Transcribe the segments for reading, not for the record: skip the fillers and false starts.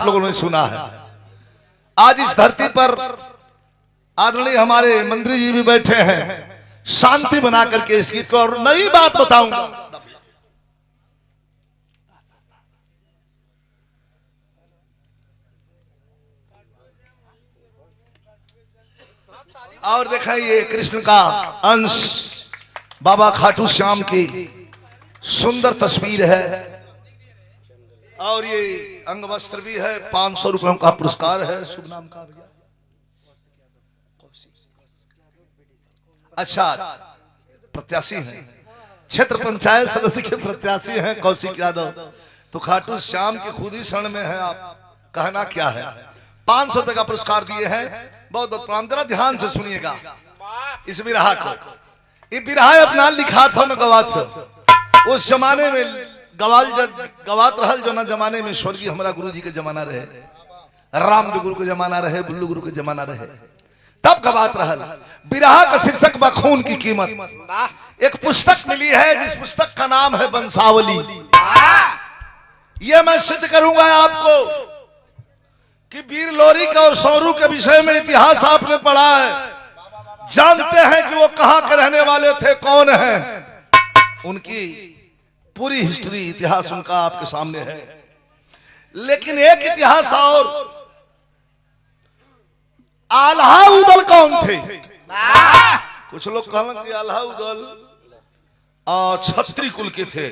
आप लोगों ने सुना है। आज इस धरती पर आदरणीय हमारे मंत्री जी भी बैठे हैं, शांति बना करके इस गीत को। और नई बात बताऊंगा, और देखा ये कृष्ण का अंश बाबा खाटू श्याम की सुंदर तस्वीर है, और ये अंग वस्त्र भी है, 500 रुपयों का पुरस्कार है। शुभ नाम का भैया? अच्छा, प्रत्याशी हैं, क्षेत्र पंचायत सदस्य के प्रत्याशी हैं कौशिक यादव। तो खाटू श्याम के खुद ही शरण में है, आप कहना क्या है। 500 रुपए का पुरस्कार दिए हैं। बहुत बहुत प्रणाम। जरा ध्यान से सुनिएगा इस बिरहा को। ये बिरहा अपना लिखा था न गवात। उस जमाने में गवात रहल जो ना जमाने में स्वर्गीय हमारा गुरु जी के जमाना रहे, रामदेव गुरु के जमाना रहे, बुल्लू गुरु के जमाना रहे, तब गवात रहल। बिरहा का शीर्षक बा खून की कीमत। एक पुस्तक मिली है जिस पुस्तक का नाम है वंशावली। यह मैं सिद्ध करूंगा आपको कि वीर लोरिक और सौरू के विषय में इतिहास आपने पढ़ा है, जानते हैं कि वो कहां के रहने वाले थे, कौन हैं, उनकी पूरी हिस्ट्री इतिहास उनका आपके सामने है। लेकिन एक इतिहास और, आल्हा उदल कौन थे? कुछ लोग कहते कि आल्हा उदल छत्री कुल के थे।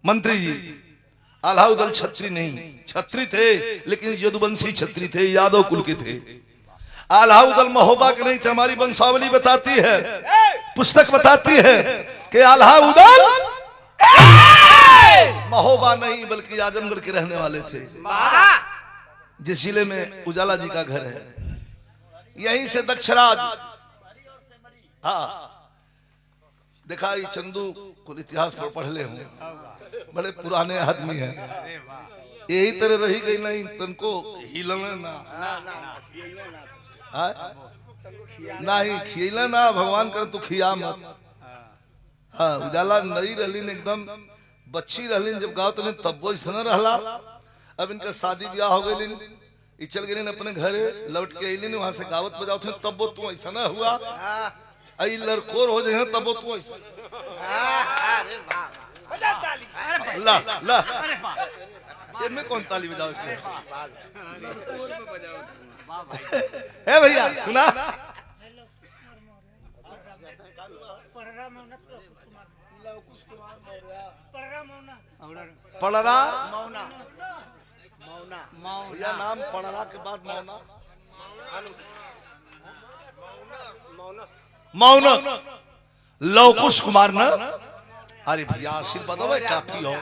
मंत्री जी, आल्हा उदल छत्री नहीं, छत्री थे लेकिन यदुवंशी छत्री थे, यादव कुल के थे। आल्हा उदल महोबा के नहीं थे। हमारी वंशावली बताती है, पुस्तक बताती है कि आल्हा उदल महोबा नहीं बल्कि आजमगढ़ के रहने वाले थे, जिस जिले में उजाला जी का घर है। यहीं से दक्षराज, हाँ दिखाई चंदू को इतिहास पर पढ़ ले हूं, बड़े पुराने आदमी हैं। यही तरह रही गई नहीं तनको हिलना ना ही खिला ना, भगवान कर तू खिया मत। हाँ उजाला नई रहलीन, एकदम बच्ची रहलीन जब गाँव तो तब वो ऐसा रहला। अब इनका शादी ब्याह हो गई, चल गए अपने घरे, लौट के अलिन, वहां से गावत बजाओ थे, तब वो तू ऐसा ना हुआ। आई लड़कोर हो जाए तब वो तू ऐसा। ला ला में कौन ताली बजाओ है भैया? सुना पड़रा भैया, नाम पड़रा के बाद मौना, मौन लवकुश कुमार न। अरे भैया आशीर्वाद हो काफी हो,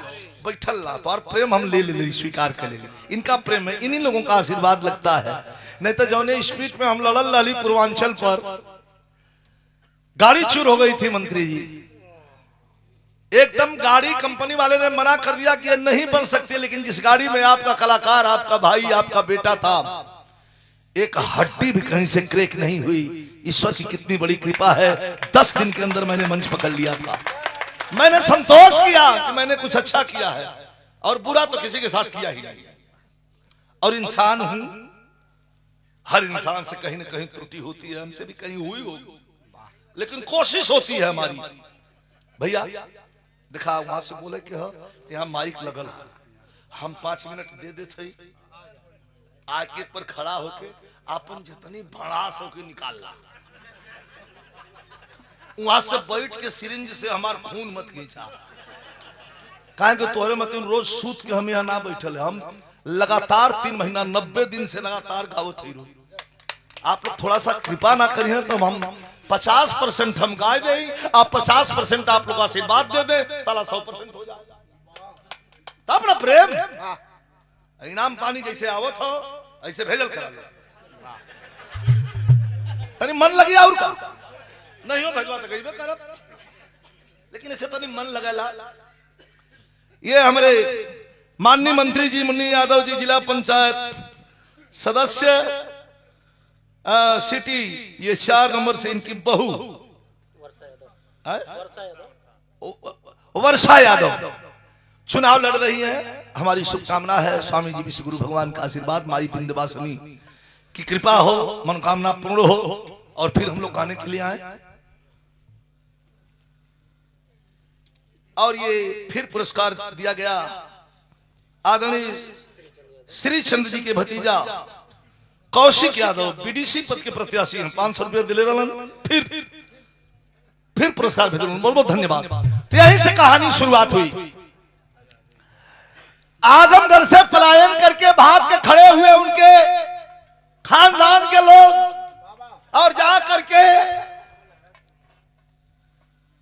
बैठल ला तो और प्रेम हम ले ले स्वीकार कर ले। इनका प्रेम है, इन्हीं लोगों का आशीर्वाद लगता है। नहीं तो जौने स्पीड में हम लड़ल लाली पूर्वांचल पर, गाड़ी चूर हो गई थी मंत्री जी, एकदम गाड़ी कंपनी वाले ने मना कर दिया कि ये नहीं बन सकती। लेकिन जिस गाड़ी में आपका कलाकार, आपका भाई, आपका बेटा था, एक हड्डी भी कहीं से क्रैक नहीं हुई। ईश्वर की कितनी बड़ी कृपा है। 10 दिन के अंदर मैंने मंच पकड़ लिया था। मैंने संतोष किया कि मैंने कुछ अच्छा किया है, और बुरा तो किसी के साथ किया ही नहीं। और इंसान हूं, हर इंसान से कहीं ना कहीं त्रुटि होती है, हमसे भी कहीं हुई होगी, लेकिन कोशिश होती है हमारी। भैया दिखा वहां से बोले कि यहाँ माइक लगल, हम 5 मिनट दे देते आके पर खड़ा होके अपन जितनी भड़ास होके निकालना, वहां से बैठ के सिरिंज से हमार खून मत खींचा। कहें कि तोहरे मत रोज सूत के हम यहाँ ना बैठल है, हम लगातार 3 महीना 90 दिन से लगातार गावत ही रही। आप लोग थोड़ा सा कृपा ना करिए तो हम 50% हम गाय दें, आप 50% आप लोग आशीर्वाद दे दें, साला 100% हो जाएगा। तब ना प्रेम इनाम पानी जैसे आवत हो ऐसे भेजल करा लो। तनी मन लगी और नहीं हो भेजवा तो गई करब, लेकिन ऐसे तनी मन लगेला। ये हमारे माननीय मंत्री जी मुन्नी यादव जी, जिला पंचायत सदस्य सिटी, ये 4 नंबर से इनकी बहू वर्षा यादव चुनाव लड़ रही है। हमारी शुभकामना है स्वामी जी विश्व गुरु भगवान का आशीर्वाद, माई विंध्यवासिनी की कृपा हो, मनोकामना पूर्ण हो। और फिर हम लोग गाने के लिए आए और ये फिर पुरस्कार दिया गया आदरणीय श्री चंद्र जी के भतीजा कौशिक यादव, बीडीसी पद के प्रत्याशी हैं, 500 रुपये दिले रहन। फिर पुरस्कार भेजो, बहुत बहुत धन्यवाद। तो यहीं से कहानी शुरुआत हुई। आजमगढ़ से पलायन करके भाग के खड़े हुए उनके खानदान के लोग और जा करके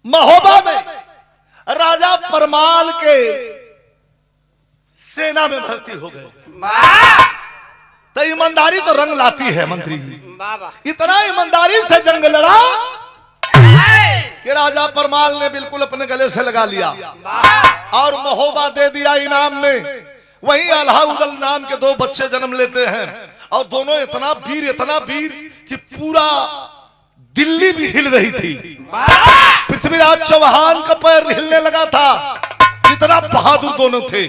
महोबा में राजा परमाल के सेना में भर्ती हो गए। तो ईमानदारी तो रंग लाती है मंत्री जी। इतना ईमानदारी से जंग लड़ा कि राजा परमाल ने बिल्कुल अपने गले से लगा लिया और महोबा दे दिया इनाम में। वहीं अल्हा उदल नाम के 2 बच्चे जन्म लेते हैं और दोनों इतना वीर कि पूरा दिल्ली भी हिल रही थी। पृथ्वीराज चौहान का पैर हिलने लगा था, इतना बहादुर दोनों थे।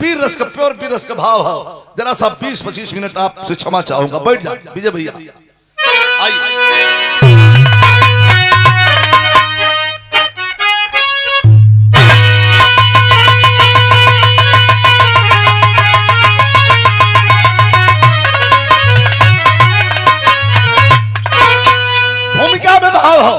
वीर रस का प्योर वीर रस का भाव है। जरा सा 20-25 मिनट आपसे क्षमा चाहूंगा, बैठ जा विजय भैया। आइए भूमिका में भाव हो।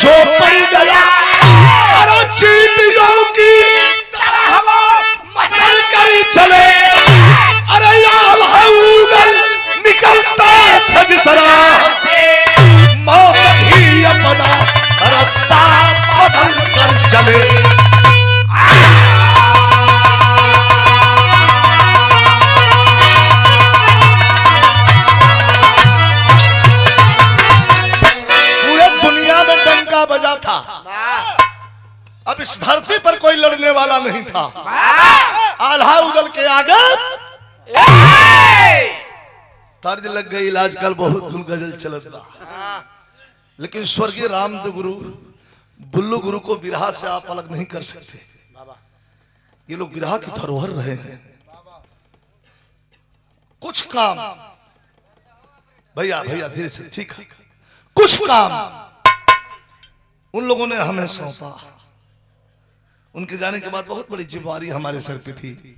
जो पड़ गया अरे चींटियों की तरह वो मसल कर चले। अरे यार उगल निकलता था जिसरा मौत भी अपना रास्ता बदल कर चले। बजा था, अब इस धरती पर कोई लड़ने वाला नहीं था। आल्हा उदल के आगे तर्ज लग गई। आजकल बहुत गजल चलत बा, लेकिन स्वर्गीय रामदेव गुरु बुल्लू गुरु को बिरहा से आप अलग नहीं कर सकते। ये लोग बिरहा की धरोहर रहे हैं। कुछ काम भैया धीरे से, ठीक, कुछ काम उन लोगों ने हमें सौंपा। उनके जाने के बाद बहुत बड़ी जिम्मेवारी हमारे सर पे थी।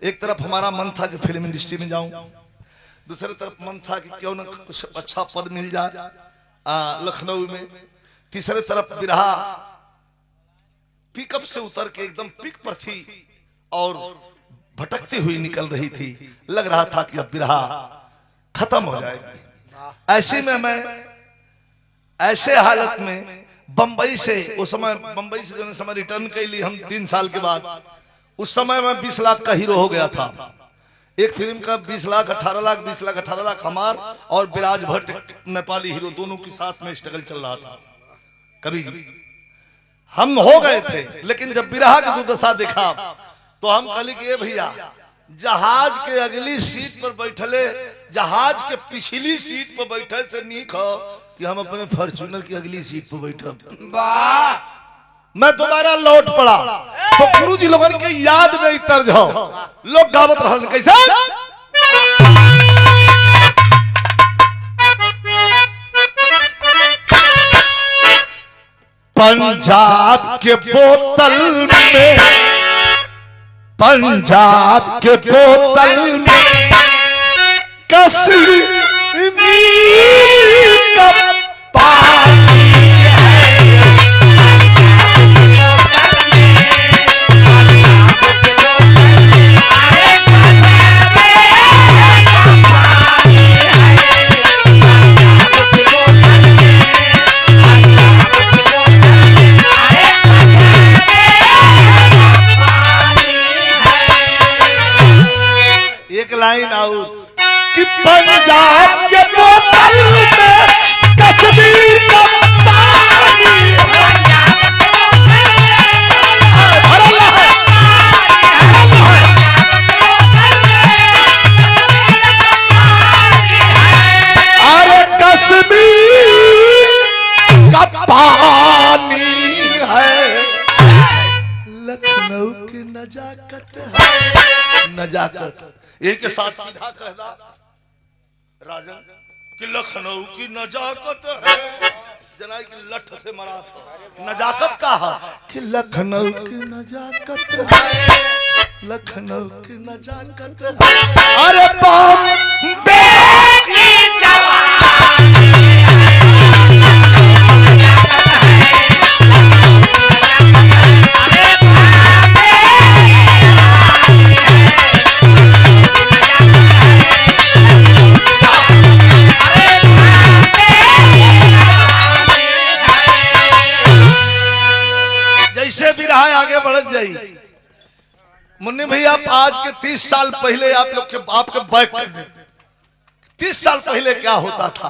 एक तरफ हमारा मन था कि फिल्म इंडस्ट्री में जाऊं, दूसरी तरफ मन था कि क्यों ना कुछ अच्छा पद मिल जाए लखनऊ में, तीसरे तरफ बिरहा पिकअप से उतर के एकदम पिक पर थी और भटकती हुई निकल रही थी। लग रहा था कि अब बिरहा खत्म हो जाएगी। ऐसे में मैं ऐसे हालत में बंबई से, उस समय बंबई से जो समय रिटर्न के लिए हम 3 साल के बाद, उस समय मैं 20 लाख का हीरो हो गया था। एक फिल्म का 20 लाख 18 लाख 20 लाख 18 लाख हमार और विराज भट्ट नेपाली हीरो दोनों के साथ में स्ट्रगल चल रहा था। कभी हम हो गए थे, लेकिन जब बिरहा की दुर्दशा देखा तो हम कहली कि भैया जहाज के अगली सीट पर बैठले, जहाज के पिछली सीट पर बैठे से नीक हो कि हम अपने फॉर्च्यूनर की अगली सीट पर बैठब। मैं दोबारा लौट पड़ा तो गुरुजी लोगों के याद में तर्ज हो लोग गावत रहल कैसे। पंजाब के बोतल में, पंजाब के बोतल में कश्मीर का पानी है। लाइन आऊ कि पंजाब के बोतल में कश्मीर का पानी अरे कश्मीर का पानी है लखनऊ की नजाकत है नजाकत एक के साथ सीधा कहना राजन कि लखनऊ की नजाकत है जना की लठ से मरा था नजाकत का है कि लखनऊ की नजाकत है लखनऊ की नजाकत है अरे बॉम्बे की जवानी आगे बढ़ जाइए। मुन्नी भैया आज के 30 साल पहले आप लोग के बाप के बैक 30 साल पहले क्या होता था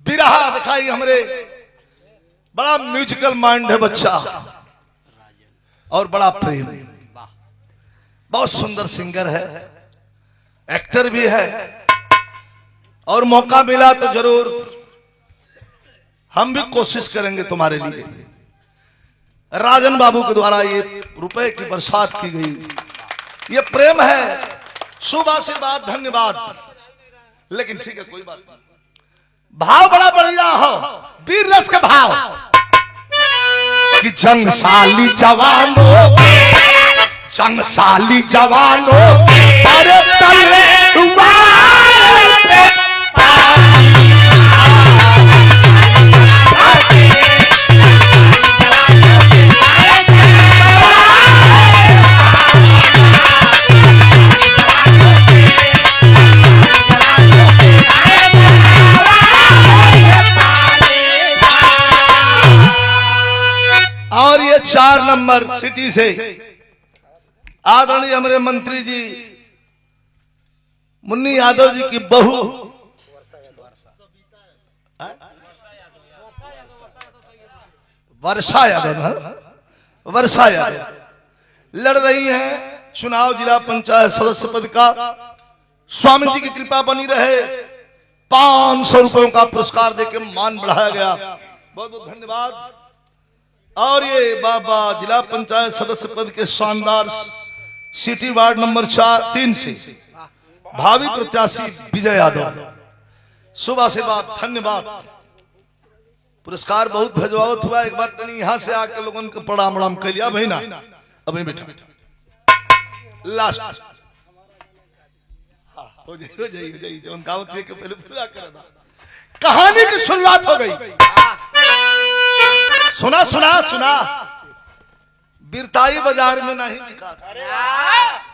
बिरहा दिखाई हमरे बड़ा म्यूजिकल माइंड है बच्चा और बड़ा प्रेम बहुत सुंदर सिंगर है एक्टर भी है और मौका मिला तो जरूर हम भी कोशिश करेंगे तुम्हारे लिए। राजन बाबू के द्वारा ये रुपए की बरसात की गई ये प्रेम है शुभ आशीर्वाद धन्यवाद लेकिन ठीक है कोई बात नहीं भाव बड़ा बढ़िया हो वीर रस का भाव कि जंगसाली जवानों अरे तलवार पे और ये 4 नंबर सिटी से आदरणीय हमारे मंत्री जी मुन्नी यादव जी की बहू वर्षा यादव लड़ रही हैं चुनाव जिला पंचायत सदस्य पद का। स्वामी जी की कृपा बनी रहे 500 रुपयों का पुरस्कार देकर मान बढ़ाया गया बहुत बहुत धन्यवाद। और ये बाबा जिला पंचायत सदस्य पद के शानदार सिटी वार्ड नंबर 3 से भावी प्रत्याशी विजय यादव शुभ आशीर्वाद धन्यवाद। पुरस्कार बहुत भेजवावत हुआ एक बार तनी यहाँ से आके लोगों को प्रणाम उड़ाम कर लिया भाई ना अभी बेटा लास्ट हो जाइए के पहले पूरा कर कहानी की शुरुआत हो गई। सुना बिरताई बाजार में नहीं दिखा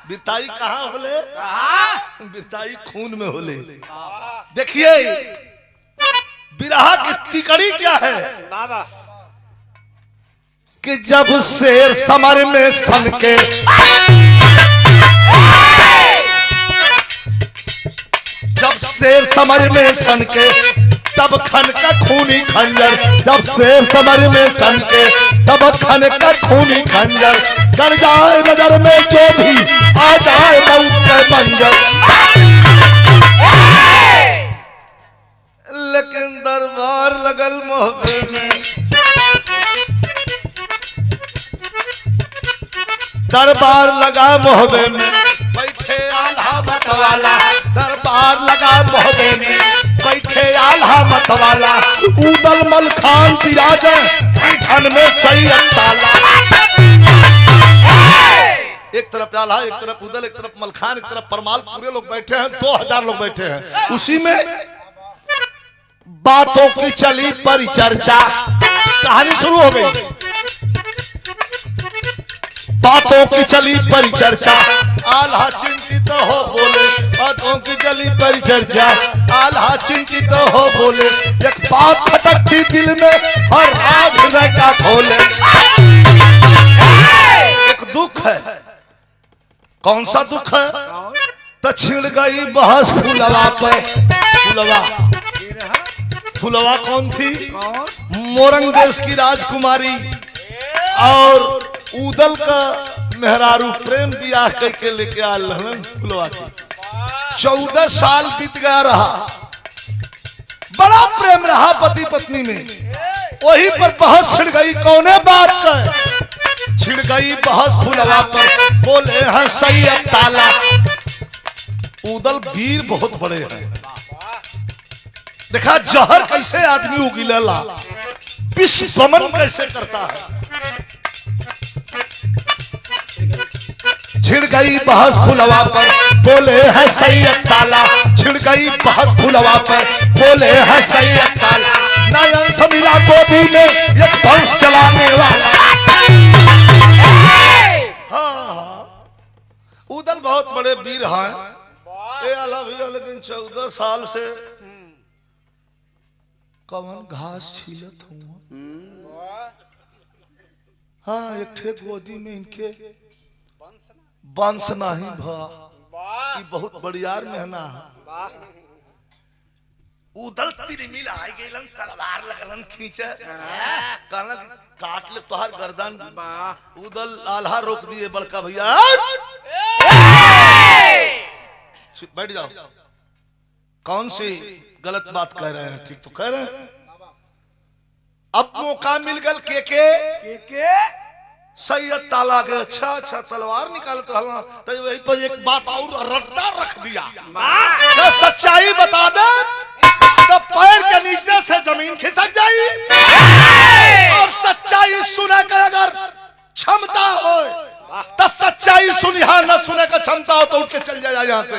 बिरताई कहाँ होले बिरताई खून में होले। देखिए बिरहा की तिकड़ी क्या है कि जब शेर समर में सन के जब शेर समर में सन के तब खन का खूनी खंजर जब शेर समर में सन के तब खन का खूनी खंजर गड़ जाए नजर में जो भी आ जाए मौत के मंजर। लेकिन दरबार लगल मोहब्बे में दरबार लगा मोहब्बे में बैठे आल्हा मतवाला दरबार लगा मोहब्बे में बैठे आल्हा मतवाला उदल मल खान बिराजे धन में सैयद ताला। एक तरफ आल्हा एक तरफ उदल एक तरफ मलखान एक तरफ परमाल पूरे लोग बैठे हैं 2000 लोग बैठे हैं। उसी में बातों की चली परिचर्चा कहानी शुरू हो गई। बातों की चली परिचर्चा आल्हा चिंतित हो बोले बातों की चली परिचर्चा आल्हा चिंतित हो बोले एक बात खटकती दिल में और राज हृदय का खोले। एक दुख है कौन सा दुख है तो छिड़ गई बहस फुलवा पे। फुलवा कौन थी? मोरंग देश की राजकुमारी और उदल का मेहरारू प्रेम ब्याह करके लेके आ फुलवा की। 14 साल बीत गया रहा, बड़ा प्रेम रहा पति पत्नी में। वही पर बहस छिड़ गई, कौने बात का छिड़ गई बहस फुलवा पर। बोले हैं सैयद ताला। उदल वीर बहुत बड़े हैं, देखा जहर कैसे आदमी उगिलेला, विष दमन कैसे करता है। छिड़ गई बहस फुलवा पर, बोले है सैयद ताला। छिड़ गई बहस फुलवा पर, बोले है सैयद ताला। नयन से मिला गोदी में एक वंश चलाने वाला। हाँ, उदल बहुत बड़े वीर हैं। लेकिन 14 साल से कवन घास छीलत हूँ। हाँ, एक ठे गोदी में इनके वंश नहीं भा, बहुत बड़ियार मेहना है। उदल तिरमिल आ गइलन, तलवार लगलन खींचे, कहलन काट ले तोहर गर्दन। उदल आल्हा रोक दिए, बड़का भैया बैठ जाओ, कौन सी गलत बात कह रहे हैं? ठीक तो कह रहे हैं। अब मौका मिल गल के सैयद ताला के। अच्छा तलवार निकालते तो वही पर एक बात और रट्टा रख दिया, तो सच्चाई बता दे तो पैर के नीचे से जमीन खिसक जाई। और सच्चाई सुने का अगर क्षमता हो तो सच्चाई सुनिहा, न सुने का क्षमता हो तो उठ के चल जाए यहाँ से।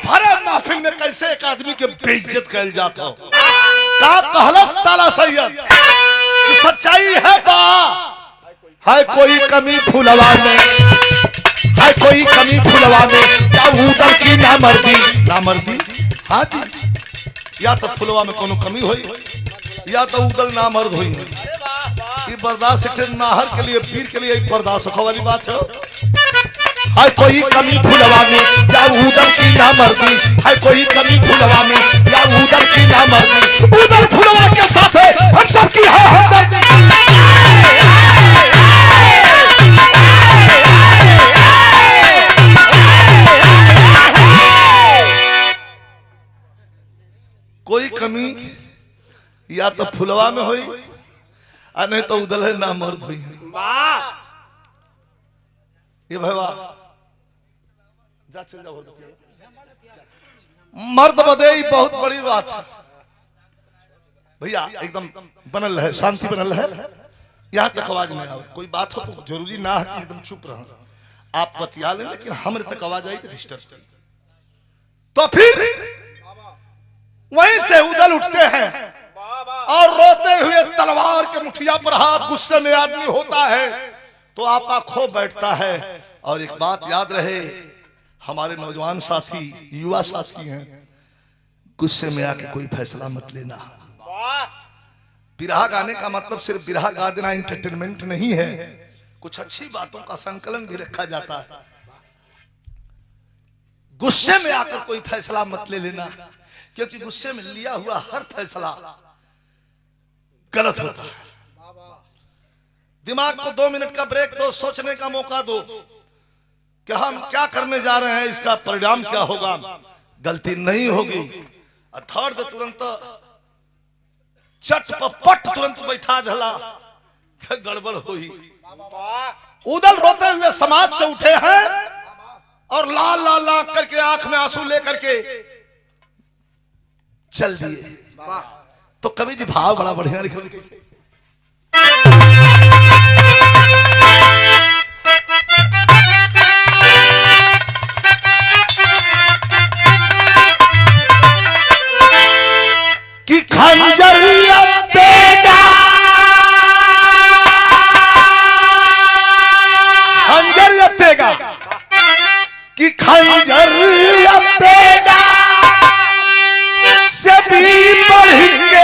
भरे महफिल में कैसे एक आदमी के बेइज्जत कर जाता हो। का कहलस ताला सैयद, सच्चाई है बा, है कोई कमी फुलवा में, है कोई कमी फुलवा में। क्या उदल की नामर्दी? हाँ जी, या तो फुलवा में कोनो कमी हुई, या तो उदल नामर्द हुई। ये बर्दाश्त नाहर के लिए, वीर के लिए बर्दाश्त वाली बात है। है कोई कमी फुलवा में, या उदल की नामर्दी। है कोई कमी फुलवा में, या उदल की नामर्दी। उदल फुलवा के साथ हम सब की है हमदर्दी। कोई कमी या तो फुलवा में हुई, और नहीं तो उदल है नामर्द हुई। ये भैया जा चल जाओ, मर्द बदे बहुत बड़ी बात है भैया। एकदम बनल है, शांति बनल है, यहाँ तक आवाज नहीं आवे। कोई बात हो तो जरूरी ना है कि एकदम चुप रहो, आप बतिया लें, लेकिन हमरे तक आवाज आई तो डिस्टर्ब। तो फिर वहीं से उदल उठते हैं और रोते हुए तलवार के मुठिया पर हाथ। गुस्से में आदमी होता है तो आपा खो बैठता है। और एक बात याद रहे, हमारे नौजवान साथी, युवा साथी हैं, गुस्से में आके कोई फैसला मत लेना। बिरहा गाने का मतलब सिर्फ बिरहा गा देना एंटरटेनमेंट नहीं है, कुछ अच्छी बातों का संकलन भी रखा जाता है। गुस्से में आकर कोई फैसला मत ले लेना, क्योंकि गुस्से में लिया हुआ हर फैसला गलत होता है। दिमाग को 2 मिनट का ब्रेक दो, सोचने का मौका दो कि हम क्या करने जा रहे हैं, इसका परिणाम क्या होगा। गलती नहीं होगी, थर्ड तुरंत चटपट तुरंत बैठा झला, गड़बड़ हुई। उदल रोते हुए समाज से उठे हैं और लाल लाल लाल करके आंख में आंसू लेकर के चल दिए। तो कवि जी भाव बड़ा बढ़िया लिखे, कैसे कि खंजर तेगा, खंजर तेगा, कि खंजर तेगा से भी बढ़ के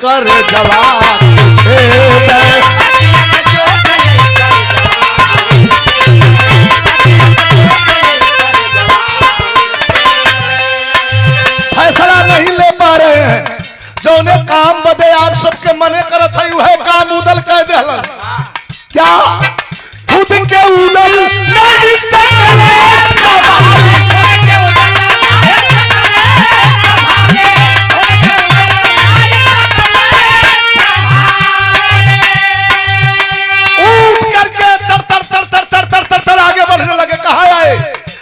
कर जवाब छेद। फैसला नहीं ले पा रहे हैं, जो ने काम बदे आप सबके मने करत है वह काम उदल कह देलन। क्या खुद के उदल नहीं सकले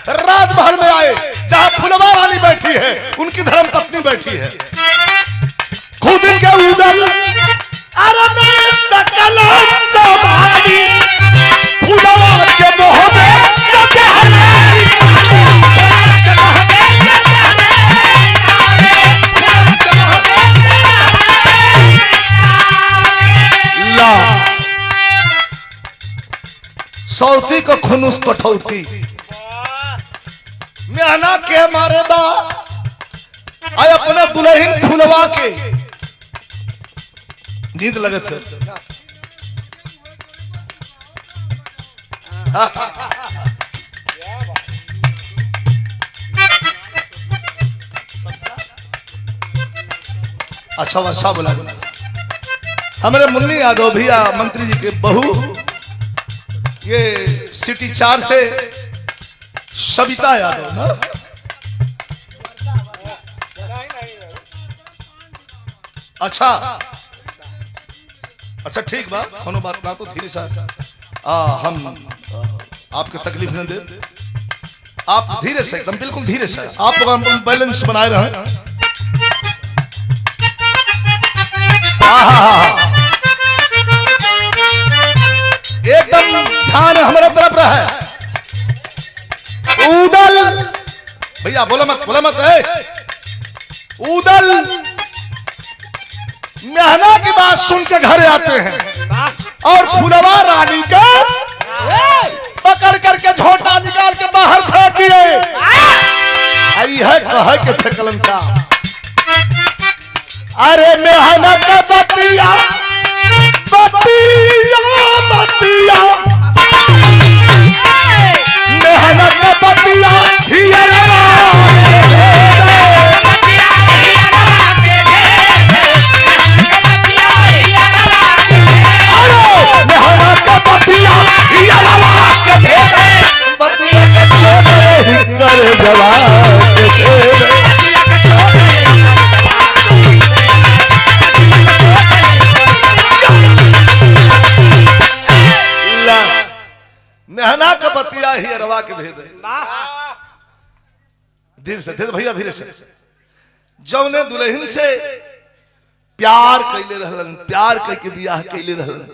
राजमहल में आए जहां फुलवा रानी बैठी है, उनकी धर्म पत्नी बैठी है। खुद के उदल अरे सकल सवारी फुलवा के मोह में ला सौती को खुनुस कठौती मेहना के मारे बा आय अपना दुल्हन फुलवा के नींद लगत है। अच्छा वैसा बोला हमारे मुन्नी यादव भैया मंत्री जी के बहू, ये सिटी 4 से सविता यादव ना, अच्छा अच्छा ठीक बा, कोनो बात ना, तो धीरे से हम आपके तकलीफ न दे, आप धीरे से एकदम बिल्कुल धीरे से आप लोग हम बैलेंस बनाए रहे। एकदम ध्यान हमारे तरफ रहे। उदल भैया बोला मत उदल मेहना की बात सुन के घर आते हैं और फुलवा रानी का पकड़ करके झोटा निकाल के बाहर फेंक दिए। आई है कह के फेंकलन का, अरे मेहना का बतिया बतिया बतिया मेहनत का बतिया मेहनत का बतिया मेहना का बतिया ही अरवा के भेद। धीरे से भैया धीरे से, जौने दुल्हन से प्यार कैले रहलन, प्यार करके बियाह कैले रहलन,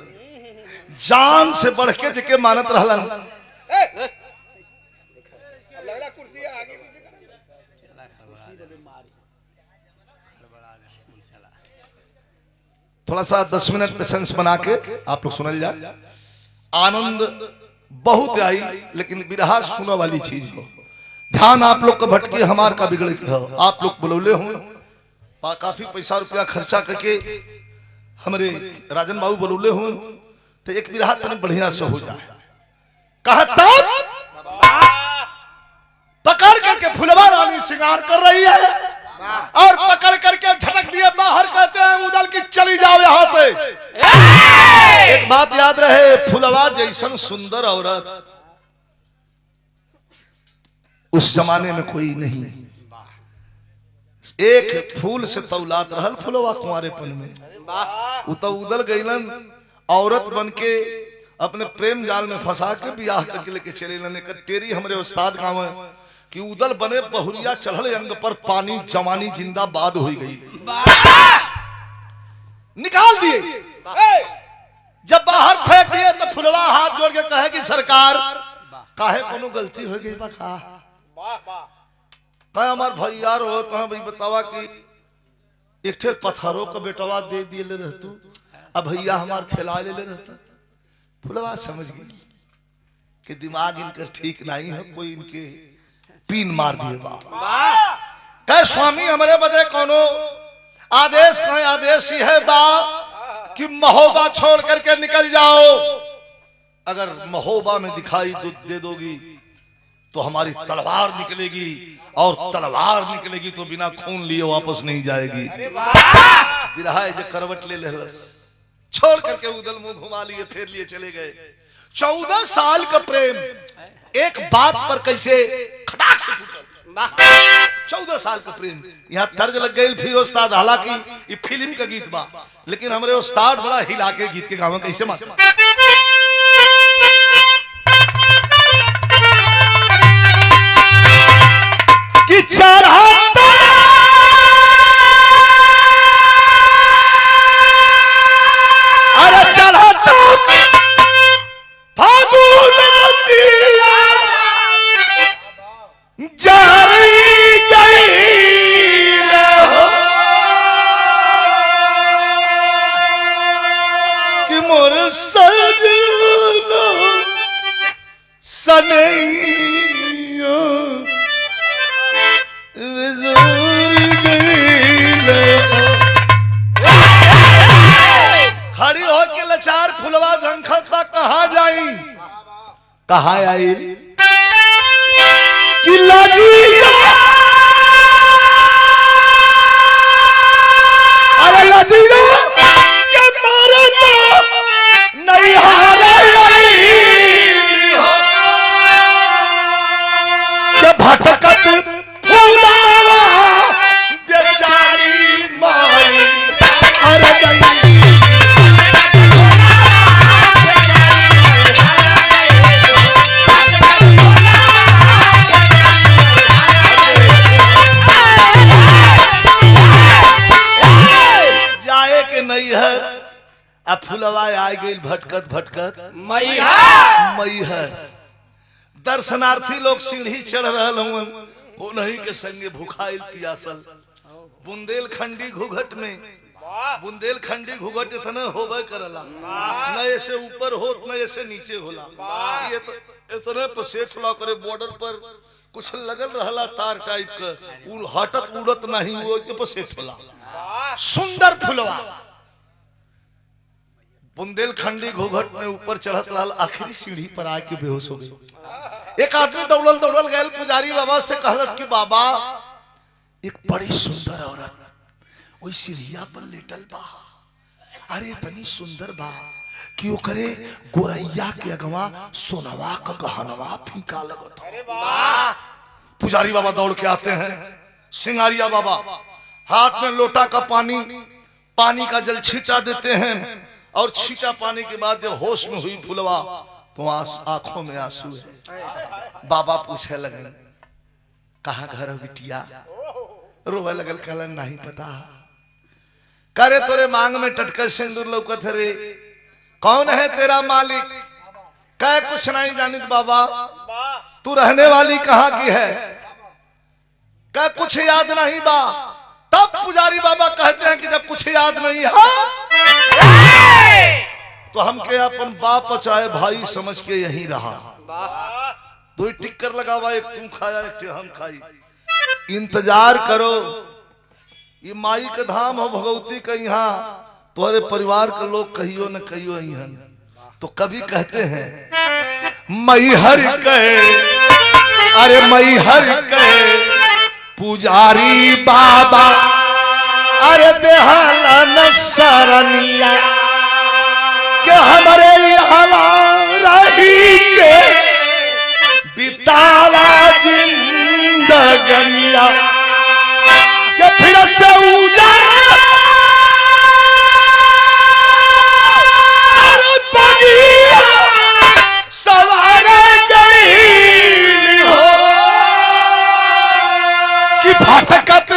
जान से बढ़ के जके मानत रहलन, थोड़ा सा 10 मिनट पेशेंस बना के आप लोग सुनल जाए। आनंद बहुत आई, लेकिन बिरहा सुनो वाली चीज हो, ध्यान आप लोग का भटके हमार का बिगड़ हो। आप लोग बुलौले हो, काफी पैसा रुपया खर्चा करके हमारे राजन बाबू बुलौले हो, तो एक बिरहा तने बढ़िया से हो जाए। कहता पकड़ करके फुलवा रानी श्रृंगार कर रही है और पकड़ करके झटक दिए बाहर, कहते हैं उदल की चली जाओ यहां से। एक बात याद रहे, फुलवा जैसन सुंदर औरत उस जमाने में कोई नहीं। एक फूल से तौलात रहल फुलवा कुंवारेपन में, उ तो उदल गईलन औरत बन के अपने प्रेम जाल में फंसा के बियाह करके लेके चले। टेरी हमरे उस्ताद गाँव कि उदल बने बहुरिया चढ़ल अंग पर पानी जवानी जिंदाबाद हो गई, निकाल दिए। जब बाहर फेंक दिए तो फुलवा हाथ जोड़ के कहे कि सरकार काहे कोनो गलती हो गई बा, कहे हमार भैया रो तो भाई बतावा कि एक ठे पत्थरों का बेटवा दे दिए ले रहतू, अब भैया हमार खिला ले रहता। फुलवा समझ गई कि दिमाग इनका ठीक नहीं है, कोई इनके पीन मार दिए बा। कहे स्वामी हमारे बदे कोनो आदेश का आदेश ही है बा कि महोबा छोड़ करके निकल जाओ। अगर महोबा में दिखाई दे दोगी तो हमारी तलवार निकलेगी, और तलवार निकलेगी तो बिना खून लिए वापस नहीं जाएगी। बिरहा जो करवट ले लेलस, छोड़ करके उदल मुंह घुमा लिए, फेर लिए चले गए। 14 साल का प्रेम एक बात पर कैसे खटाक से फूटल। 14 साल का प्रेम, यहाँ तर्ज लग गई फिर उस्ताद। हालांकि ये फिल्म का गीत बा, लेकिन हमारे उस्ताद बड़ा हिला के गीत के गाँव कैसे मारते कि चढ़ाता अरे चढ़ाता फागुन जारी गई कि मोर सजना सनैया खड़ी होके लाचार फुलवा झंखत बा, कहाँ जाई कहाँ आई कि लगी अरे लजीरा के मारे तो नहीं हारे के भटकत फुलावा बेचारी माई अरे नहीं है। अब फुलवा आ गई भटकत भटकत मैहर। दर्शनार्थी लोग सीढ़ी चढ़ रहे हो नहीं के संगे भूखाइल पियासल। बुंदेलखंडी घूघट में बुंदेलखंडी घूघट इतना होबे करला, न ऐसे ऊपर होत न ऐसे नीचे होला। ये तो इतने पसेठ ला करे बॉर्डर पर कुछ लगल रहला तार टाइप का, हटत उड़त नहीं वो पसेठ होला। सुंदर फुलवा बुंदेलखंडी घूघट में ऊपर चढ़त लाल, आखिरी सीढ़ी पर आके बेहोश हो गए। एक आदमी दौड़ल दौड़ल गए पुजारी बाबा से कहलस कि बाबा एक बड़ी सुंदर औरत वही सीढ़िया पर लेटल बा। अरे इतनी सुंदर बा कि ओकरे गोरैया के अगवा सोनवा का गहनवा फीका लगत। पुजारी बाबा दौड़ के आते हैं। सिंगारिया बाबा हाथ में लोटा का पानी का जल छींटा देते हैं, और छींटा पानी के बाद जब होश में हुई फुलवा तो आंखों में आंसू है। बाबा पूछे लगे कहाँ घर है बिटिया? रोवे लगल, कहलन नहीं पता। करे तोरे मांग में टटका सिंदूर लौकत रे, कौन है तेरा मालिक? कह कुछ नहीं जानित बाबा। तू रहने वाली कहाँ की है? कह कुछ याद नहीं बा। तब पुजारी बाबा कहते हैं कि जब कुछ याद नहीं है तो हम के अपन बाप चाहे भाई समझ के यहीं रहा। दो टिक्कर लगावा, एक तुम खाया एक हम खाई। इंतजार करो, ये माई का धाम हो भगवती का, यहाँ तुम्हारे परिवार के लोग कहियो न कहियो यहाँ। तो कभी कहते हैं मैहर कहे, अरे मैहर कहे पुजारी बाबा, अरे देहलन सरनिया के हमारे रही के बितावा जिंदगनिया के फिर से उजाला सवार गई हो कि भटकत